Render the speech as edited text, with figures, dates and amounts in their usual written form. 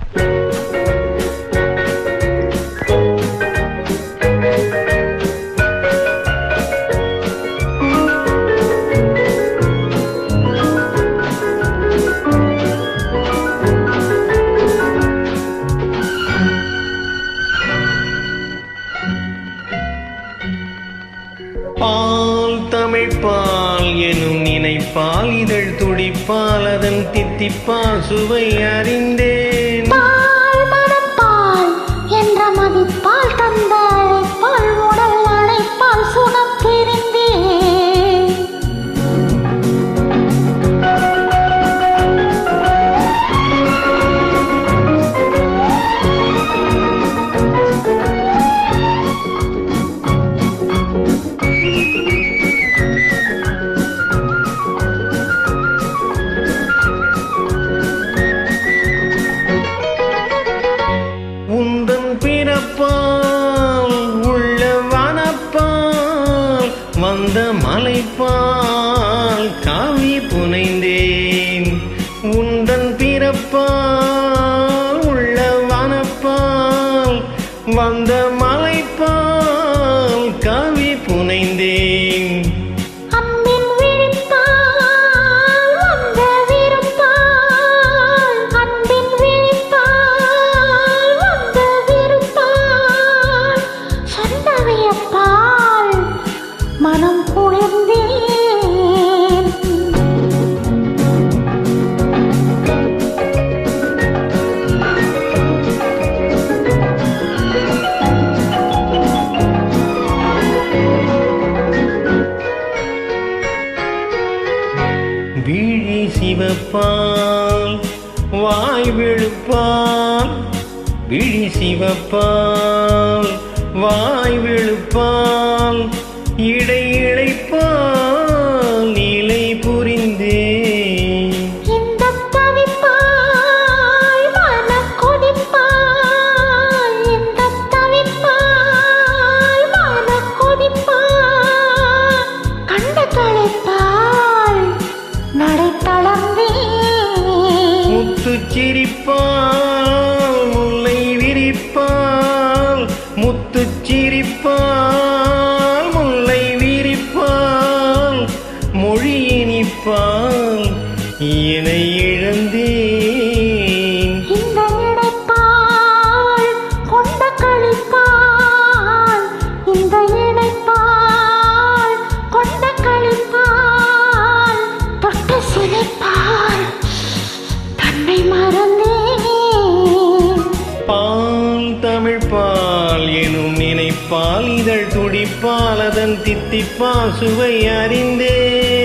பால் தமிழ் பால் எனும் நினைப்பால் இதழ் துடிப்பால் அதன் தித்திப்பால் சுவை அறிந்தேன். பால் மனப்பால் என்ற மதிப்பால் தந்த அழைப்பால் உடல் அழைப்பால் சுகம் தெரிந்தேன். பிறப்பால் உள்ள வனப்பால் வந்த மலைப்பால் காவி புனைந்தேன். உந்தன் பிறப்பால் உள்ள வனப்பால் வந்த மலைப்பால் காவி புனைந்தேன். மனம் குளிர்ந்தேன். விழி சிவப்பால் வாய் வெளுப்பால் விழி சிவப்பால் வாய் வெளுப்பால் இடை இழைப்பால் நிலை புரிந்தேன். இந்த தவிப்பால் மன கொதிப்பால் இந்த தவிப்பால் மன கொதிப்பால் கண்ட களைப்பால் நடை தளர்ந்தேன். முத்துச் சிரிப்பால் முல்லை விரிப்பால் முத்துச் சிரிப்பால் முல்லை விரிப்பால் மொழி இனிப்பால் என்னை இழந்தேன். இந்த இணைப்பால் கொண்ட களிப்பால் இந்த இணைப்பால் கொண்ட களிப்பால் தொட்ட சிலைப்பால் தன்னை மறந்தேன். பால் தமிழ் பால் எனும் நினைப்பால் இதழ் துடிப்பால் அதன் தித்திப்பால் சுவை அறிந்தேன்.